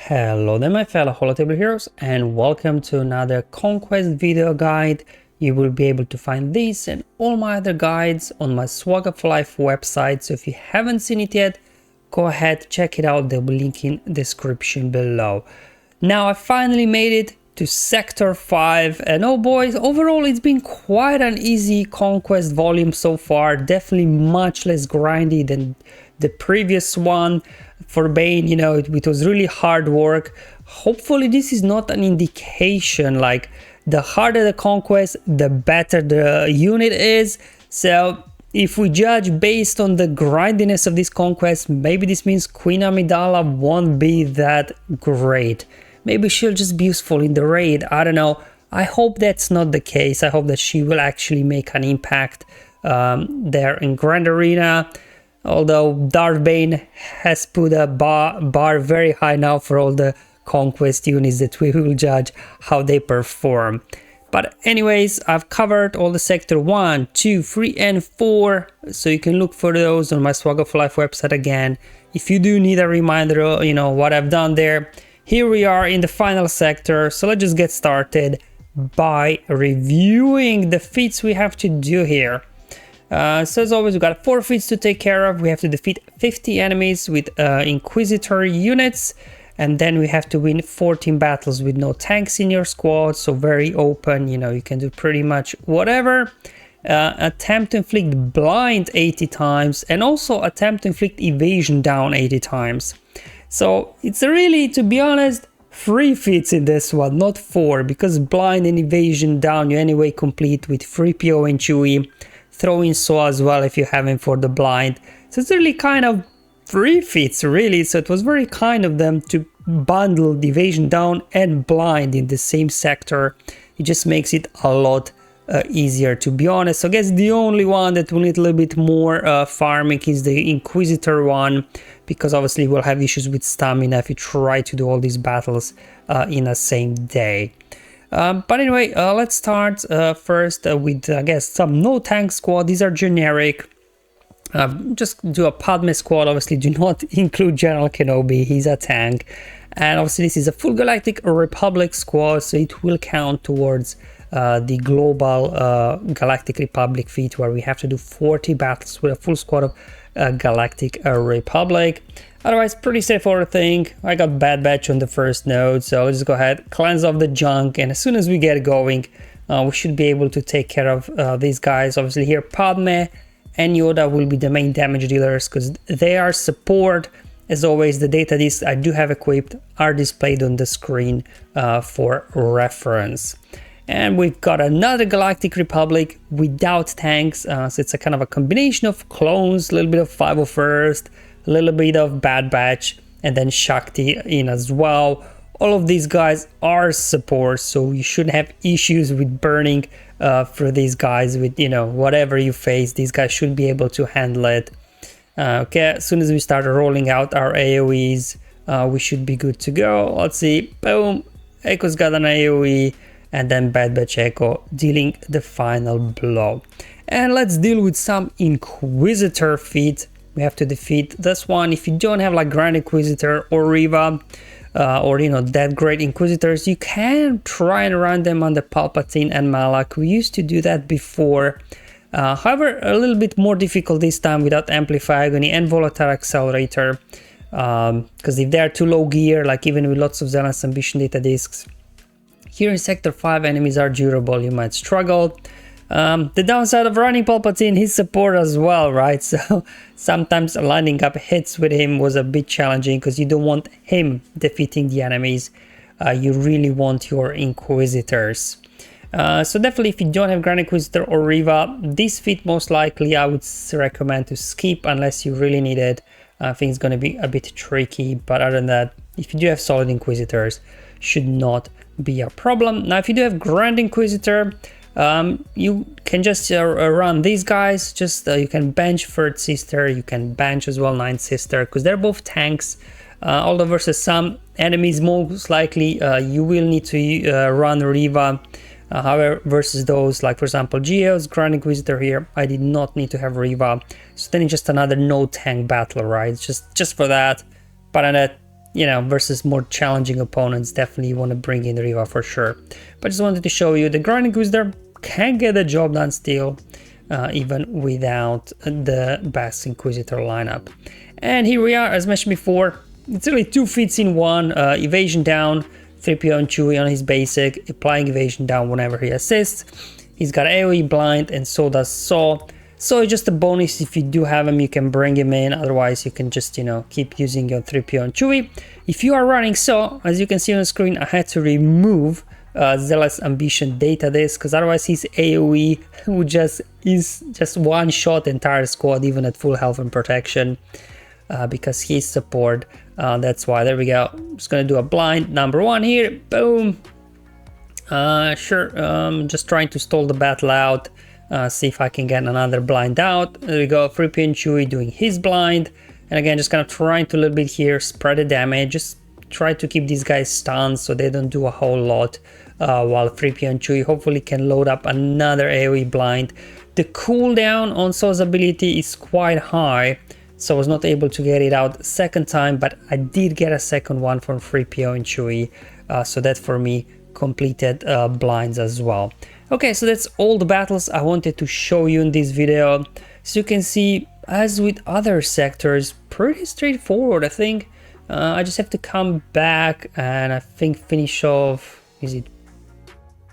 Hello there my fellow holotable heroes, and welcome to another Conquest video guide. You will be able to find this and all my other guides on my Swag of Life website, so if you haven't seen it yet, go ahead, check it out, there will be a link in the description below. Now I finally made it to Sector 5, and oh boys, overall it's been quite an easy Conquest volume so far, definitely much less grindy than the previous one. For Bane, you know, it was really hard work. Hopefully this is not an indication, like the harder the conquest, the better the unit is. So if we judge based on the grindiness of this conquest, maybe this means Queen Amidala won't be that great. Maybe she'll just be useful in the raid, I don't know. I hope that's not the case. I hope that she will actually make an impact there in Grand Arena. Although Darth Bane has put a bar very high now for all the Conquest units that we will judge how they perform. But anyways, I've covered all the Sector 1, 2, 3 and 4, so you can look for those on my Swag of Life website again. If you do need a reminder, you know, what I've done there. Here we are in the final sector, so let's just get started by reviewing the feats we have to do here. So as always, we've got 4 feats to take care of. We have to defeat 50 enemies with Inquisitor units, and then we have to win 14 battles with no tanks in your squad, so very open, you know, you can do pretty much whatever. Attempt to inflict blind 80 times, and also attempt to inflict evasion down 80 times. So it's really, to be honest, 3 feats in this one, not 4, because blind and evasion down you anyway complete with 3PO and Chewie. Throw in Saw as well if you have him for the blind. So it's really kind of 3 feats really, so it was very kind of them to bundle the evasion down and blind in the same sector. It just makes it a lot easier, to be honest. So I guess the only one that will need a little bit more farming is the Inquisitor one, because obviously we'll have issues with stamina if you try to do all these battles in the same day. But anyway, let's start first with, I guess, some no tank squad. These are generic. Just do a Padme squad. Obviously, do not include General Kenobi. He's a tank. And obviously, this is a full Galactic Republic squad, so it will count towards the global Galactic Republic feat, where we have to do 40 battles with a full squad of Galactic Republic. Otherwise, pretty straightforward thing. I got Bad Batch on the first node, so let's just go ahead, cleanse off the junk, and as soon as we get going, we should be able to take care of these guys. Obviously here, Padme and Yoda will be the main damage dealers, because they are support. As always, the data discs I do have equipped are displayed on the screen for reference. And we've got another Galactic Republic without tanks, so it's a kind of a combination of clones, a little bit of 501st, a little bit of Bad Batch, and then Shakti in as well. All of these guys are support, so you shouldn't have issues with burning for these guys with, you know, whatever you face. These guys should be able to handle it. Okay, as soon as we start rolling out our AoEs, we should be good to go. Let's see, boom, Echo's got an AoE, and then Bad Batch Echo dealing the final blow. And let's deal with some Inquisitor feat. We have to defeat this one. If you don't have like Grand Inquisitor or Reva, or you know, that great Inquisitors, you can try and run them on the Palpatine and Malak. We used to do that before. However, a little bit more difficult this time without Amplify Agony and Volatile Accelerator. Because if they are too low gear, like even with lots of Zealous Ambition data discs, here in Sector 5 enemies are durable, you might struggle. The downside of running Palpatine, his support as well, right? So sometimes lining up hits with him was a bit challenging, because you don't want him defeating the enemies. You really want your Inquisitors. So definitely, if you don't have Grand Inquisitor or Reva, this feat most likely I would recommend to skip unless you really need it. I think it's going to be a bit tricky, but other than that, if you do have solid Inquisitors, should not be a problem. Now, if you do have Grand Inquisitor, you can just run these guys. Just you can bench Third Sister, you can bench as well Ninth Sister, because they're both tanks. Although versus some enemies, most likely you will need to run Reva. However, versus those, like for example Geo's Grand Inquisitor here, I did not need to have Reva. So then it's just another no tank battle, right? Just for that. But you know, versus more challenging opponents, definitely you want to bring in Riva for sure. But just wanted to show you the Grand Inquisitor can get the job done still, even without the best Inquisitor lineup. And here we are, as mentioned before, it's really 2 feats in one, evasion down, 3PO and Chewie on his basic, applying evasion down whenever he assists. He's got AoE blind and so does Saw. So it's just a bonus. If you do have him, you can bring him in. Otherwise, you can just, you know, keep using your 3PO and Chewie. If you are running Saw, as you can see on the screen, I had to remove Zealous Ambition data disk, because otherwise his AoE would just one shot entire squad, even at full health and protection, because he's support. That's why. There we go. I'm just gonna do a blind number 1 here. Boom. Sure. Just trying to stall the battle out. See if I can get another blind out. There we go. 3PO and Chewie doing his blind. And again, just kind of trying to a little bit here, spread the damage. Just try to keep these guys stunned so they don't do a whole lot. While 3PO and Chewie hopefully can load up another AoE blind. The cooldown on Saw's ability is quite high, so I was not able to get it out second time, but I did get a second one from 3PO and Chewie, so that for me completed blinds as well. Okay, so that's all the battles I wanted to show you in this video. So you can see, as with other sectors, pretty straightforward. I think I just have to come back and I think finish off, is it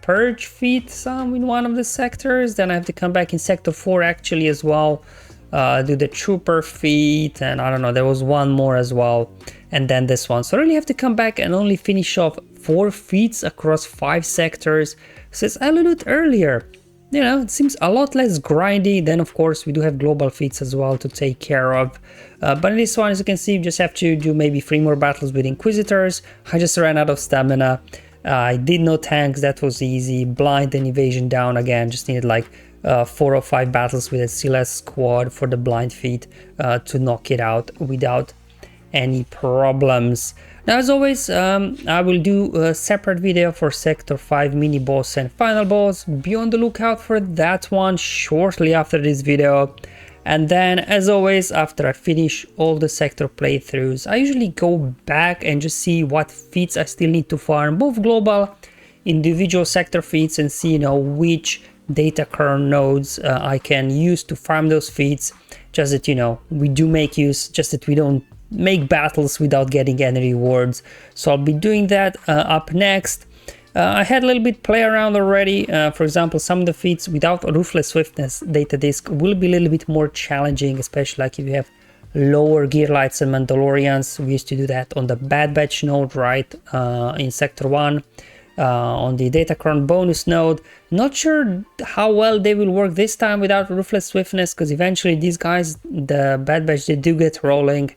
Purge feat some in one of the sectors, then I have to come back in sector 4 actually as well, do the Trooper feat, and I don't know, there was one more as well, and then this one. So I really have to come back and only finish off 4 feats across 5 sectors, so it's a little bit earlier. You know, it seems a lot less grindy. Then of course we do have global feats as well to take care of, but in this one, as you can see, you just have to do maybe 3 more battles with Inquisitors. I just ran out of stamina. I did no tanks, that was easy. Blind and evasion down again, just needed like 4 or 5 battles with a CLS squad for the blind feat to knock it out without any problems. Now, as always, I will do a separate video for Sector 5 mini boss and final boss. Be on the lookout for that one shortly after this video. And then, as always, after I finish all the sector playthroughs, I usually go back and just see what feats I still need to farm, both global, individual sector feats, and see, you know, which data kernel nodes I can use to farm those feats. Just that, you know, we do make use, just that we don't make battles without getting any rewards. So I'll be doing that up next. I had a little bit play around already. For example, some of the feats without Ruthless Swiftness data disk will be a little bit more challenging, especially like if you have lower gear lights and Mandalorians. We used to do that on the Bad Batch node, right, in Sector 1, on the Datacron bonus node. Not sure how well they will work this time without Ruthless Swiftness, because eventually these guys, the Bad Batch, they do get rolling.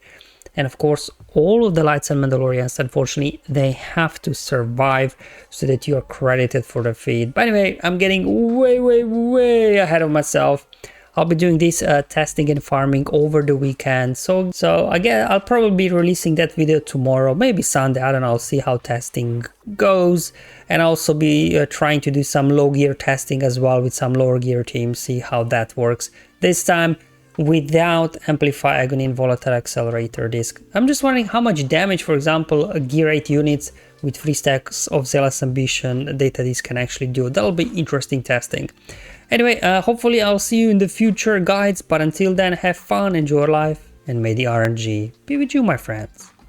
And of course, all of the lights and Mandalorians, unfortunately, they have to survive so that you are credited for the feed. But anyway, I'm getting way ahead of myself. I'll be doing this testing and farming over the weekend. So again, I'll probably be releasing that video tomorrow, maybe Sunday. I don't know, I'll see how testing goes. And I'll also be trying to do some low gear testing as well with some lower gear teams, see how that works. This time, without Amplify Agony and Volatile Accelerator disc. I'm just wondering how much damage, for example, Gear 8 units with 3 stacks of Zealous Ambition data disc can actually do. That'll be interesting testing. Anyway, hopefully I'll see you in the future guides, but until then, have fun, enjoy life, and may the RNG be with you, my friends.